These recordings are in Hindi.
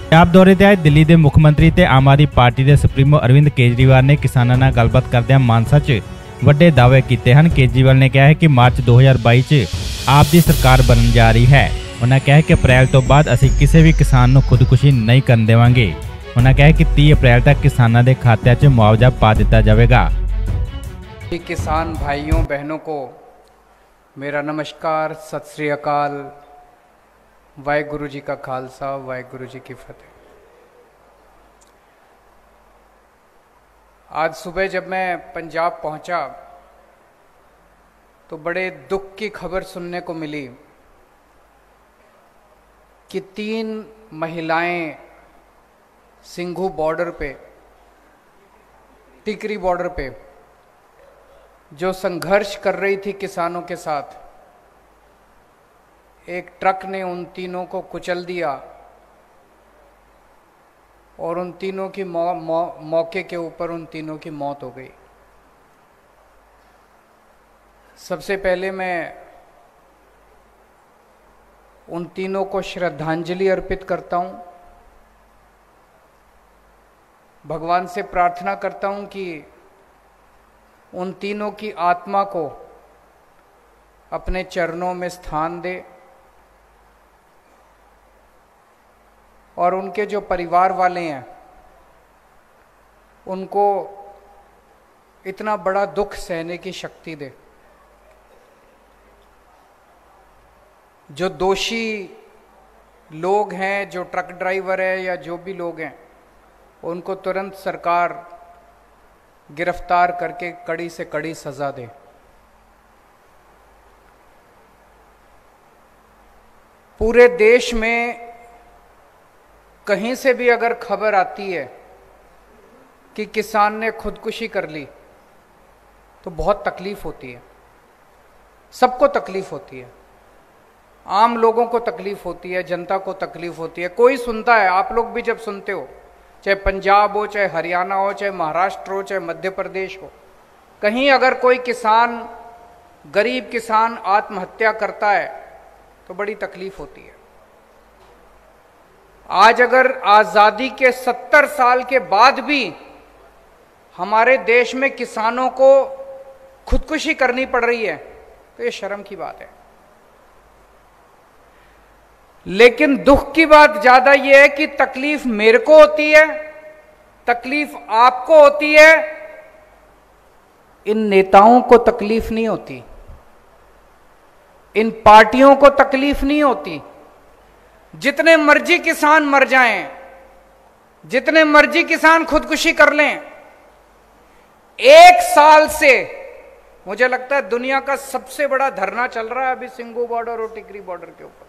ਪੰਜਾਬ ਦੌਰੇ ਤੇ ਆਏ ਦਿੱਲੀ ਦੇ ਮੁੱਖ ਮੰਤਰੀ ਤੇ ਆਮ ਆਦਮੀ ਪਾਰਟੀ ਦੇ ਸੁਪਰੀਮੋ ਅਰਵਿੰਦ ਕੇਜਰੀਵਾਲ ਨੇ ਕਿਸਾਨਾਂ ਨਾਲ ਗੱਲਬਾਤ ਕਰਦਿਆਂ ਮਾਨਸਾ 'ਚ ਵੱਡੇ ਦਾਅਵੇ ਕੀਤੇ ਹਨ। ਕੇਜਰੀਵਾਲ ਨੇ ਕਿਹਾ ਹੈ ਕਿ ਮਾਰਚ 2022 'ਚ ਆਪ ਦੀ ਸਰਕਾਰ ਬਣਨ ਜਾ ਰਹੀ ਹੈ। ਉਹਨਾਂ ਕਿਹਾ ਕਿ ਅਪ੍ਰੈਲ ਤੋਂ ਬਾਅਦ ਅਸੀਂ ਕਿਸੇ ਵੀ ਕਿਸਾਨ ਨੂੰ ਖੁਦਕੁਸ਼ੀ ਨਹੀਂ ਕਰਨ ਦੇਵਾਂਗੇ। ਉਹਨਾਂ ਕਿਹਾ ਕਿ 30 अप्रैल तक किसानों के खाते 'ਚ मुआवजा पा दिता जाएगा। किसान भाइयों बहनों को मेरा नमस्कार, सत श्री अकाल, वाहेगुरु जी का खालसा, वाहेगुरु जी की फतेह। आज सुबह जब मैं पंजाब पहुंचा तो बड़े दुख की खबर सुनने को मिली कि 3 महिलाएं सिंघू बॉर्डर पे, टिकरी बॉर्डर पे जो संघर्ष कर रही थी किसानों के साथ, एक ट्रक ने उन तीनों को कुचल दिया और उन तीनों की मौके के ऊपर उन तीनों की मौत हो गई। सबसे पहले मैं उन तीनों को श्रद्धांजलि अर्पित करता हूं। भगवान से प्रार्थना करता हूं कि उन तीनों की आत्मा को अपने चरणों में स्थान दे और उनके जो परिवार वाले हैं उनको इतना बड़ा दुख सहने की शक्ति दे। जो दोषी लोग हैं, जो ट्रक ड्राइवर है या जो भी लोग हैं, उनको तुरंत सरकार गिरफ्तार करके कड़ी से कड़ी सजा दे। पूरे देश में कहीं से भी अगर खबर आती है कि किसान ने खुदकुशी कर ली तो बहुत तकलीफ होती है, सबको तकलीफ होती है, आम लोगों को तकलीफ होती है, जनता को तकलीफ होती है। कोई सुनता है, आप लोग भी जब सुनते हो, चाहे पंजाब हो, चाहे हरियाणा हो, चाहे महाराष्ट्र हो, चाहे मध्य प्रदेश हो, कहीं अगर कोई किसान, गरीब किसान आत्महत्या करता है तो बड़ी तकलीफ होती है। आज अगर आजादी के 70 साल के बाद भी हमारे देश में किसानों को खुदकुशी करनी पड़ रही है तो ये शर्म की बात है। लेकिन दुख की बात ज्यादा यह है कि तकलीफ मेरे को होती है, तकलीफ आपको होती है, इन नेताओं को तकलीफ नहीं होती, इन पार्टियों को तकलीफ नहीं होती। जितने मर्जी किसान मर जाएं, जितने मर्जी किसान खुदकुशी कर लें, 1 साल से मुझे लगता है दुनिया का सबसे बड़ा धरना चल रहा है अभी सिंघू बॉर्डर और टिकरी बॉर्डर के ऊपर।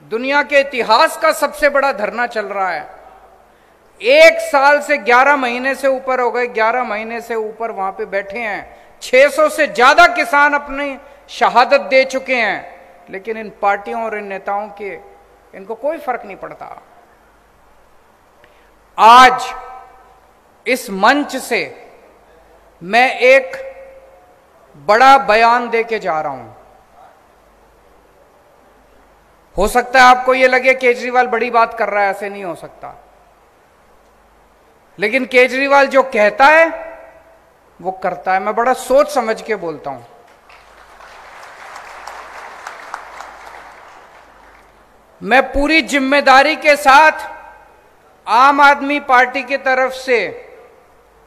दुनिया के इतिहास का सबसे बड़ा धरना चल रहा है। 1 साल से 11 महीने से ऊपर हो गए, 11 महीने से ऊपर वहां पे बैठे हैं। 600 से ज्यादा किसान अपनी शहादत दे चुके हैं, लेकिन इन पार्टियों और इन नेताओं के इनको कोई फर्क नहीं पड़ता। आज इस मंच से मैं एक बड़ा बयान देके जा रहा हूं। हो सकता है आपको यह लगे केजरीवाल बड़ी बात कर रहा है, ऐसे नहीं हो सकता, लेकिन केजरीवाल जो कहता है वो करता है। मैं बड़ा सोच समझ के बोलता हूं। मैं पूरी जिम्मेदारी के साथ आम आदमी पार्टी की तरफ से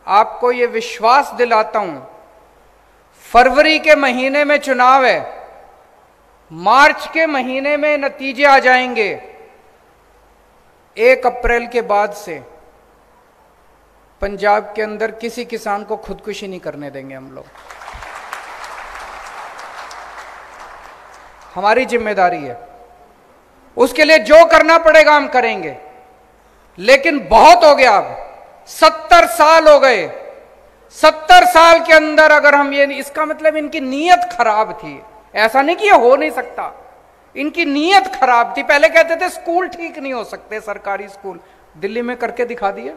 आपको यह विश्वास दिलाता हूं, फरवरी के महीने में चुनाव है, मार्च के महीने में नतीजे आ जाएंगे। 1 अप्रैल के बाद से पंजाब के अंदर किसी किसान को खुदकुशी नहीं करने देंगे हम लोग। हमारी जिम्मेदारी है, उसके लिए जो करना पड़ेगा हम करेंगे। लेकिन बहुत हो गया, अब 70 साल हो गए। 70 साल के अंदर अगर हम ये, इसका मतलब इनकी नीयत खराब थी। ऐसा नहीं कि ये हो नहीं सकता, इनकी नीयत खराब थी। पहले कहते थे स्कूल ठीक नहीं हो सकते, सरकारी स्कूल, दिल्ली में करके दिखा दिया।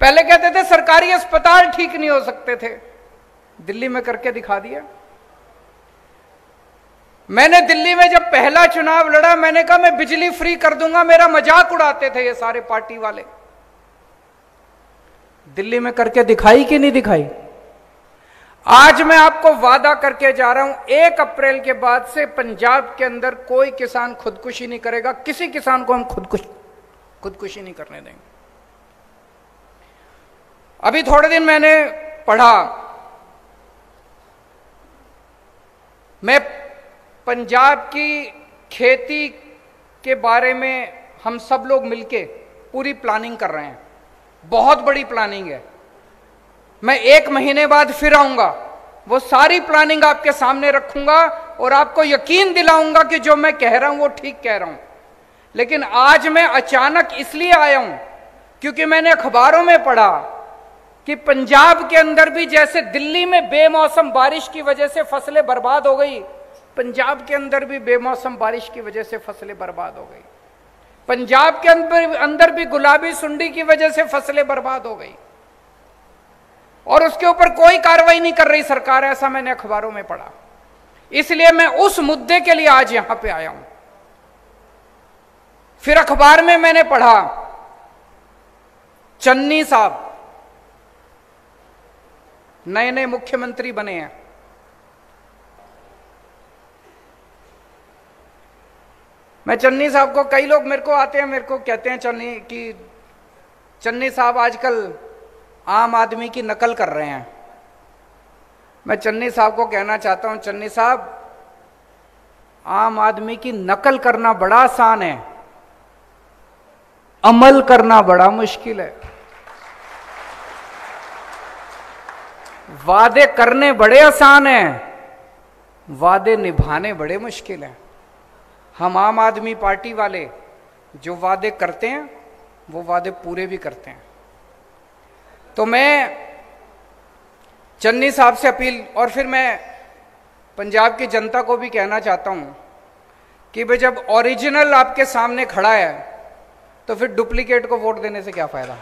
पहले कहते थे सरकारी अस्पताल ठीक नहीं हो सकते थे, दिल्ली में करके दिखा दिया। मैंने दिल्ली में जब पहला चुनाव लड़ा, मैंने कहा मैं बिजली फ्री कर दूंगा, मेरा मजाक उड़ाते थे ये सारे पार्टी वाले। दिल्ली में करके दिखाई कि नहीं दिखाई? आज मैं आपको वादा करके जा रहा हूं, 1 अप्रैल के बाद से पंजाब के अंदर कोई किसान खुदकुशी नहीं करेगा। किसी किसान को हम खुदकुशी नहीं करने देंगे। अभी थोड़े दिन मैंने पढ़ा, मैं पंजाब की खेती के बारे में हम सब लोग मिलके पूरी प्लानिंग कर रहे हैं, बहुत बड़ी प्लानिंग है। मैं 1 महीने बाद फिर आऊंगा, वो सारी प्लानिंग आपके सामने रखूंगा और आपको यकीन दिलाऊंगा कि जो मैं कह रहा हूं वो ठीक कह रहा हूं। लेकिन आज मैं अचानक इसलिए आया हूं क्योंकि मैंने अखबारों में पढ़ा कि पंजाब के अंदर भी जैसे दिल्ली में बेमौसम बारिश की वजह से फसलें बर्बाद हो गई, पंजाब के अंदर भी बेमौसम बारिश की वजह से फसलें बर्बाद हो गई। पंजाब के अंदर भी गुलाबी सुंडी की वजह से फसलें बर्बाद हो गई और उसके ऊपर कोई कार्रवाई नहीं कर रही सरकार, ऐसा मैंने अखबारों में पढ़ा। इसलिए मैं उस मुद्दे के लिए आज यहां पे आया हूं। फिर अखबार में मैंने पढ़ा, चन्नी साहब नए नए मुख्यमंत्री बने हैं। मैं चन्नी साहब को, कई लोग मेरे को आते हैं, मेरे को कहते हैं चन्नी साहब आजकल आम आदमी की नकल कर रहे हैं। मैं चन्नी साहब को कहना चाहता हूं, चन्नी साहब आम आदमी की नकल करना बड़ा आसान है, अमल करना बड़ा मुश्किल है। वादे करने बड़े आसान हैं, वादे निभाने बड़े मुश्किल हैं। हम आम आदमी पार्टी वाले जो वादे करते हैं वो वादे पूरे भी करते हैं। तो मैं चन्नी साहब से अपील, और फिर मैं पंजाब की जनता को भी कहना चाहता हूं कि भाई जब ओरिजिनल आपके सामने खड़ा है तो फिर डुप्लीकेट को वोट देने से क्या फायदा।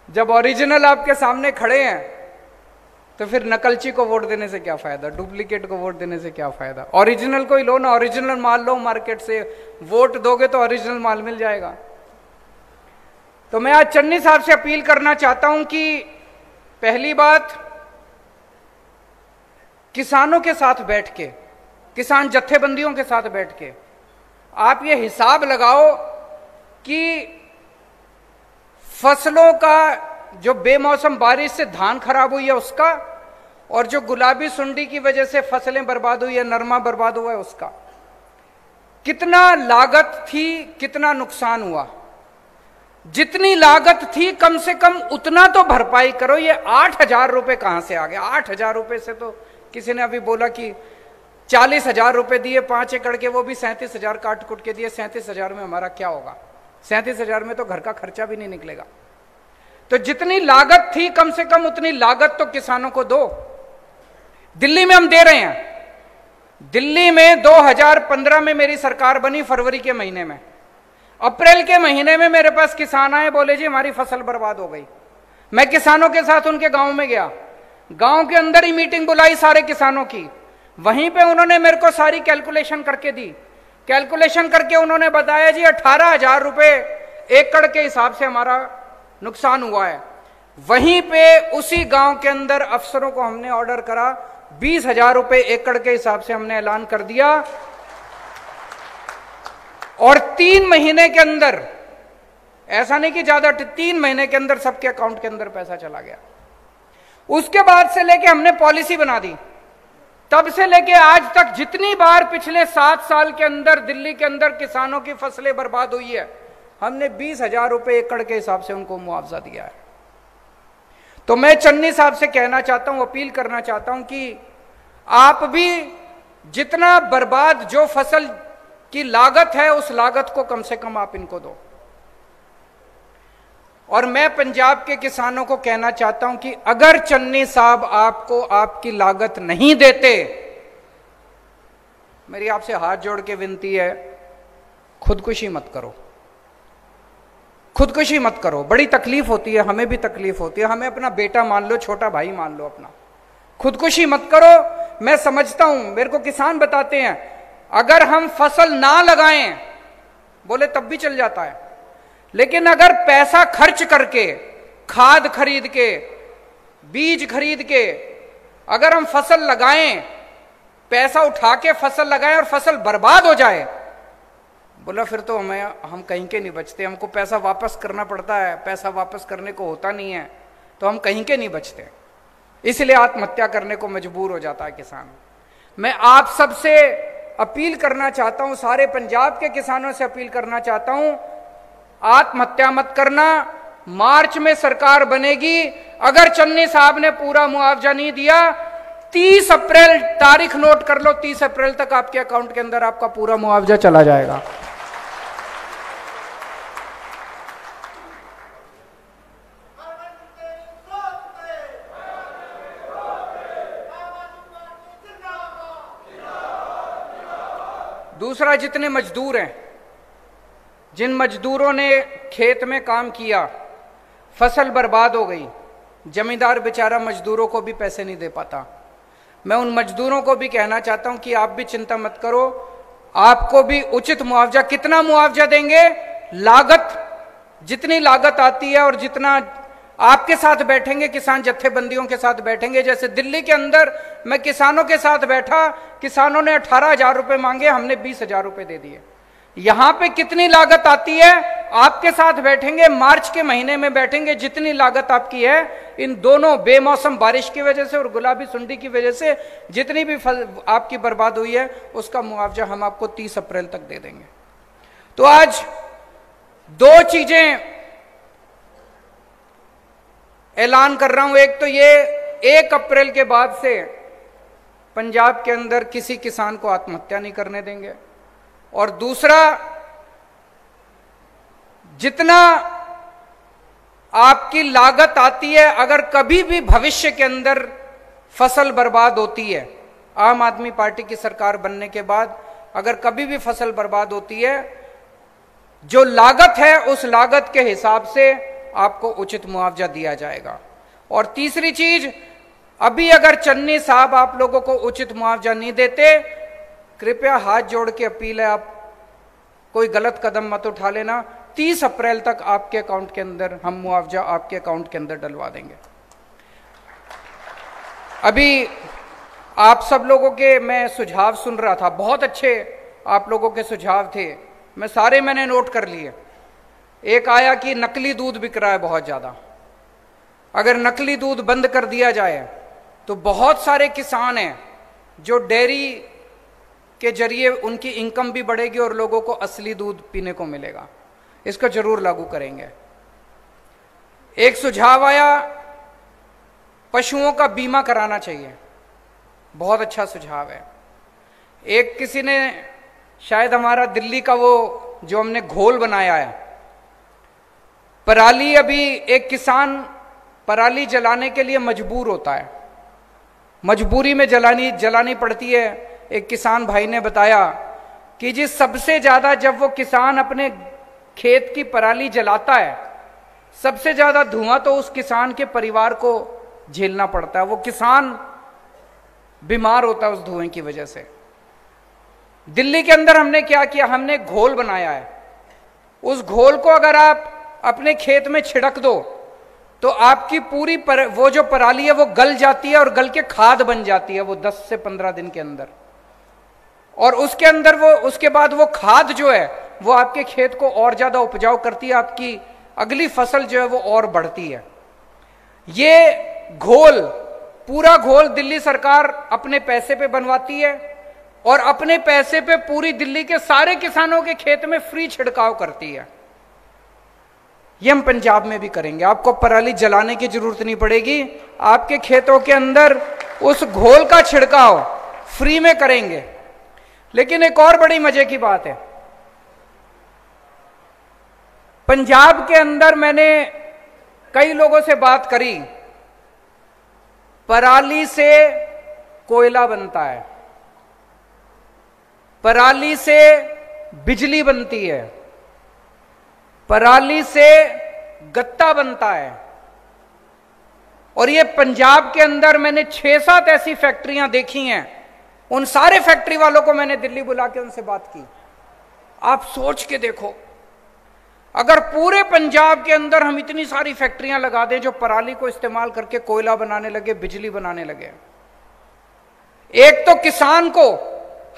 जब ओरिजिनल आपके सामने खड़े हैं तो फिर नकलची को वोट देने से क्या फायदा, डुप्लीकेट को वोट देने से क्या फायदा। ओरिजिनल को ही लो ना, ओरिजिनल माल लो मार्केट से, वोट दोगे तो ओरिजिनल माल मिल जाएगा। तो मैं आज चन्नी साहब से अपील करना चाहता हूं कि पहली बात, किसानों के साथ बैठ के, किसान जत्थेबंदियों के साथ बैठ के आप ये हिसाब लगाओ कि फसलों का जो बेमौसम बारिश से धान खराब हुई है उसका, और जो गुलाबी सुंडी की वजह से फसलें बर्बाद हुई है, नरमा बर्बाद हुआ है उसका, कितना लागत थी, कितना नुकसान हुआ। जितनी लागत थी कम से कम उतना तो भरपाई करो। ये 8,000 रुपए कहां से आ गया? 8,000 रुपए से तो किसी ने अभी बोला कि 40,000 रुपए दिए 5 एकड़ के, वो भी 37,000 काट कुट के दिए। 37,000 में हमारा क्या होगा? 37,000 में तो घर का खर्चा भी नहीं निकलेगा। तो जितनी लागत थी कम से कम उतनी लागत तो किसानों को दो। दिल्ली में हम दे रहे हैं। दिल्ली में 2015 में मेरी सरकार बनी, फरवरी के महीने में। अप्रैल के महीने में मेरे पास किसान आए, बोले जी हमारी फसल बर्बाद हो गई। मैं किसानों के साथ उनके गांव में गया, गांव के अंदर ही मीटिंग बुलाई सारे किसानों की। वहीं पे उन्होंने मेरे को सारी कैलकुलेशन करके दी। कैलकुलेशन करके उन्होंने बताया जी 18,000 रुपए एकड़ के हिसाब से हमारा नुकसान हुआ है। वहीं पे उसी गांव के अंदर अफसरों को हमने ऑर्डर करा, 20,000 रुपए एकड़ के हिसाब से हमने ऐलान कर दिया, और 3 महीने के अंदर, ऐसा नहीं कि ज्यादा, 3 महीने के अंदर सबके अकाउंट के अंदर पैसा चला गया। उसके बाद से लेके हमने पॉलिसी बना दी, तब से लेके आज तक जितनी बार पिछले 7 साल के अंदर दिल्ली के अंदर किसानों की फसलें बर्बाद हुई है, हमने 20,000 रुपए एकड़ के हिसाब से उनको मुआवजा दिया है। तो मैं चन्नी साहब से कहना चाहता हूं, अपील करना चाहता हूं कि आप भी जितना बर्बाद जो फसल की लागत है उस लागत को कम से कम आप इनको दो। और मैं पंजाब के किसानों को कहना चाहता हूं कि अगर चन्नी साहब आपको आपकी लागत नहीं देते, मेरी आपसे हाथ जोड़ के विनती है, खुदकुशी मत करो। खुदकुशी मत करो। बड़ी तकलीफ होती है, हमें भी तकलीफ होती है, हमें अपना बेटा मान लो, छोटा भाई मान लो अपना। खुदकुशी मत करो। मैं समझता हूं, मेरे को किसान बताते हैं अगर हम फसल ना लगाएं बोले तब भी चल जाता है, लेकिन अगर पैसा खर्च करके, खाद खरीद के, बीज खरीद के अगर हम फसल लगाएं, पैसा उठा के फसल लगाएं और फसल बर्बाद हो जाए, बोला फिर तो हम कहीं के नहीं बचते। हमको पैसा वापस करना पड़ता है, पैसा वापस करने को होता नहीं है, तो हम कहीं के नहीं बचते, इसलिए आत्महत्या करने को मजबूर हो जाता है किसान। मैं आप सबसे अपील करना चाहता हूं, सारे पंजाब के किसानों से अपील करना चाहता हूं, आत्महत्या मत करना। मार्च में सरकार बनेगी, अगर चन्नी साहब ने पूरा मुआवजा नहीं दिया, 30 अप्रैल तारीख नोट कर लो, 30 अप्रैल तक आपके अकाउंट के अंदर आपका पूरा मुआवजा चला जाएगा। दूसरा, जितने मजदूर हैं, जिन मजदूरों ने खेत में काम किया, फसल बर्बाद हो गई, जमींदार बेचारा मजदूरों को भी पैसे नहीं दे पाता। मैं उन मजदूरों को भी कहना चाहता हूं कि आप भी चिंता मत करो, आपको भी उचित मुआवजा। कितना मुआवजा देंगे? लागत, जितनी लागत आती है और जितना आपके साथ बैठेंगे, किसान जत्थेबंदियों के साथ बैठेंगे। जैसे दिल्ली के अंदर मैं किसानों के साथ बैठा, किसानों ने 18,000 रुपए मांगे, हमने 20,000 रुपए दे दिए। यहां पे कितनी लागत आती है, आपके साथ बैठेंगे, मार्च के महीने में बैठेंगे, जितनी लागत आपकी है इन दोनों बेमौसम बारिश की वजह से और गुलाबी सुंडी की वजह से जितनी भी आपकी बर्बाद हुई है, उसका मुआवजा हम आपको 30 अप्रैल तक दे देंगे। तो आज दो चीजें ऐलान कर रहा हूं। एक तो ये 1 अप्रैल के बाद से पंजाब के अंदर किसी किसान को आत्महत्या नहीं करने देंगे, और दूसरा, जितना आपकी लागत आती है, अगर कभी भी भविष्य के अंदर फसल बर्बाद होती है, आम आदमी पार्टी की सरकार बनने के बाद अगर कभी भी फसल बर्बाद होती है, जो लागत है उस लागत के हिसाब से आपको उचित मुआवजा दिया जाएगा। और तीसरी चीज, अभी अगर चन्नी साहब आप लोगों को उचित मुआवजा नहीं देते, कृपया हाथ जोड़ के अपील है, आप कोई गलत कदम मत उठा लेना। 30 अप्रैल तक आपके अकाउंट के अंदर हम मुआवजा आपके अकाउंट के अंदर डलवा देंगे। अभी आप सब लोगों के मैं सुझाव सुन रहा था, बहुत अच्छे आप लोगों के सुझाव थे, मैंने नोट कर लिए। एक आया कि नकली दूध बिक रहा है बहुत ज्यादा, अगर नकली दूध बंद कर दिया जाए तो बहुत सारे किसान हैं जो डेयरी के जरिए उनकी इनकम भी बढ़ेगी और लोगों को असली दूध पीने को मिलेगा। इसको जरूर लागू करेंगे। एक सुझाव आया, पशुओं का बीमा कराना चाहिए, बहुत अच्छा सुझाव है। एक किसी ने, शायद हमारा दिल्ली का वो जो हमने घोल बनाया है, पराली, अभी एक किसान पराली जलाने के लिए मजबूर होता है, मजबूरी में जलानी पड़ती है। एक किसान भाई ने बताया कि जी सबसे ज्यादा जब वो किसान अपने खेत की पराली जलाता है, सबसे ज्यादा धुआं तो उस किसान के परिवार को झेलना पड़ता है, वो किसान बीमार होता है उस धुएं की वजह से। दिल्ली के अंदर हमने क्या किया, हमने घोल बनाया है, उस घोल को अगर आप अपने खेत में छिड़क दो तो आपकी पूरी वो जो पराली है वो गल जाती है और गल के खाद बन जाती है वो 10 से 15 दिन के अंदर, और उसके अंदर वो उसके बाद वो खाद जो है वो आपके खेत को और ज्यादा उपजाऊ करती है, आपकी अगली फसल जो है वो और बढ़ती है। ये घोल, पूरा घोल दिल्ली सरकार अपने पैसे पे बनवाती है और अपने पैसे पे पूरी दिल्ली के सारे किसानों के खेत में फ्री छिड़काव करती है। ये हम पंजाब में भी करेंगे, आपको पराली जलाने की जरूरत नहीं पड़ेगी, आपके खेतों के अंदर उस घोल का छिड़काव फ्री में करेंगे। लेकिन एक और बड़ी मजे की बात है, पंजाब के अंदर मैंने कई लोगों से बात करी, पराली से कोयला बनता है, पराली से बिजली बनती है, पराली से गत्ता बनता है। और ये पंजाब के अंदर मैंने 6-7 ऐसी फैक्ट्रियां देखी हैं। उन सारे फैक्ट्री वालों को मैंने दिल्ली बुला के उनसे बात की। आप सोच के देखो, अगर पूरे पंजाब के अंदर हम इतनी सारी फैक्ट्रियां लगा दें जो पराली को इस्तेमाल करके कोयला बनाने लगे, बिजली बनाने लगे, एक तो किसान को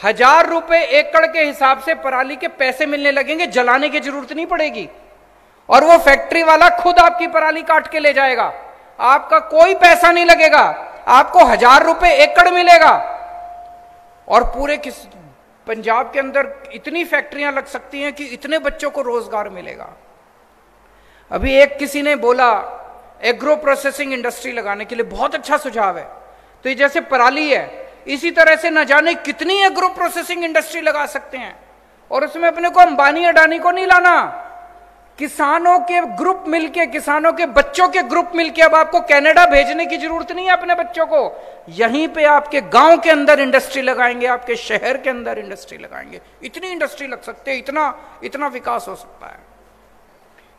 1000 रुपए एकड़ के हिसाब से पराली के पैसे मिलने लगेंगे, जलाने की जरूरत नहीं पड़ेगी। और वो फैक्ट्री वाला खुद आपकी पराली काट के ले जाएगा, आपका कोई पैसा नहीं लगेगा, आपको 1000 रुपए एकड़ मिलेगा। और पूरे पंजाब के अंदर इतनी फैक्ट्रियां लग सकती हैं कि इतने बच्चों को रोजगार मिलेगा। अभी एक किसी ने बोला एग्रो प्रोसेसिंग इंडस्ट्री लगाने के लिए, बहुत अच्छा सुझाव है। तो ये जैसे पराली है, इसी तरह से न जाने कितनी एग्रो प्रोसेसिंग इंडस्ट्री लगा सकते हैं। और उसमें अपने को अंबानी अडानी को नहीं लाना, किसानों के ग्रुप मिलके, किसानों के बच्चों के ग्रुप मिलके। अब आपको कनाडा भेजने की जरूरत नहीं है अपने बच्चों को, यहीं पे आपके गांव के अंदर इंडस्ट्री लगाएंगे, आपके शहर के अंदर इंडस्ट्री लगाएंगे। इतनी इंडस्ट्री लग सकते हैं, इतना विकास हो सकता है।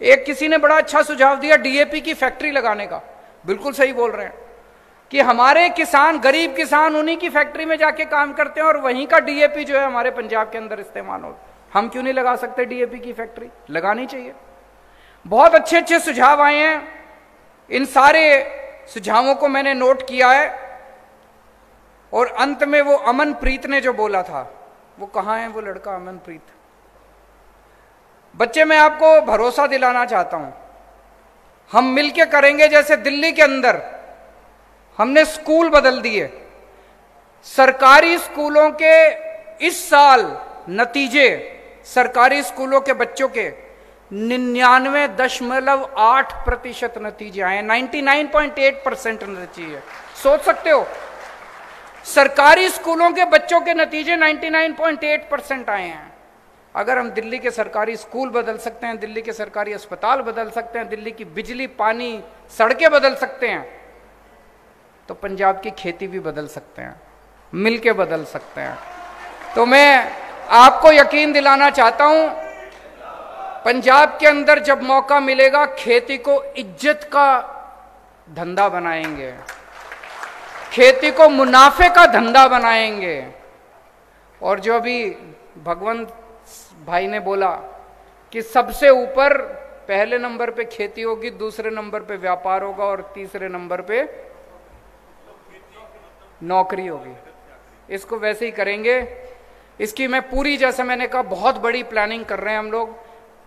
एक किसी ने बड़ा अच्छा सुझाव दिया डीएपी की फैक्ट्री लगाने का। बिल्कुल सही बोल रहे हैं कि हमारे किसान, गरीब किसान उन्हीं की फैक्ट्री में जाके काम करते हैं और वहीं का डीएपी जो है हमारे पंजाब के अंदर इस्तेमाल हो। हम क्यों नहीं लगा सकते डीएपी की फैक्ट्री? लगानी चाहिए। बहुत अच्छे अच्छे सुझाव आए हैं, इन सारे सुझावों को मैंने नोट किया है। और अंत में वो अमनप्रीत ने जो बोला था, वो कहां है वो लड़का अमनप्रीत? बच्चे, मैं आपको भरोसा दिलाना चाहता हूं, हम मिलके करेंगे। जैसे दिल्ली के अंदर हमने स्कूल बदल दिए, सरकारी स्कूलों के इस साल नतीजे, सरकारी स्कूलों के बच्चों के 99.8% नतीजे आए, 99.8% नतीजे। सोच सकते हो, सरकारी स्कूलों के बच्चों के नतीजे 99.8% आए हैं। अगर हम दिल्ली के सरकारी स्कूल बदल सकते हैं, दिल्ली के सरकारी अस्पताल बदल सकते हैं, दिल्ली की बिजली, पानी, सड़कें बदल सकते हैं, तो पंजाब की खेती भी बदल सकते हैं, मिलके बदल सकते हैं। तो मैं आपको यकीन दिलाना चाहता हूं, पंजाब के अंदर जब मौका मिलेगा, खेती को इज्जत का धंधा बनाएंगे, खेती को मुनाफे का धंधा बनाएंगे। और जो अभी भगवंत भाई ने बोला कि सबसे ऊपर पहले नंबर पे खेती होगी, दूसरे नंबर पे व्यापार होगा और तीसरे नंबर पे नौकरी होगी, इसको वैसे ही करेंगे। इसकी मैं पूरी, जैसे मैंने कहा, बहुत बड़ी प्लानिंग कर रहे हैं हम लोग।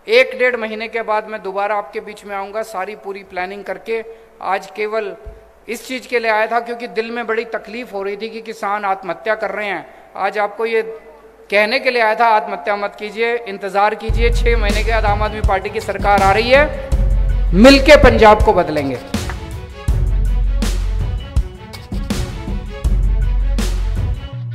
1-1.5 महीने के बाद मैं दोबारा आपके बीच में आऊंगा, सारी पूरी प्लानिंग करके। आज केवल इस चीज के लिए आया था क्योंकि दिल में बड़ी तकलीफ हो रही थी कि किसान आत्महत्या कर रहे हैं। आज आपको ये कहने के लिए आया था, आत्महत्या मत कीजिए, इंतजार कीजिए। 6 महीने के बाद आम आदमी पार्टी की सरकार आ रही है, मिलके पंजाब को बदलेंगे।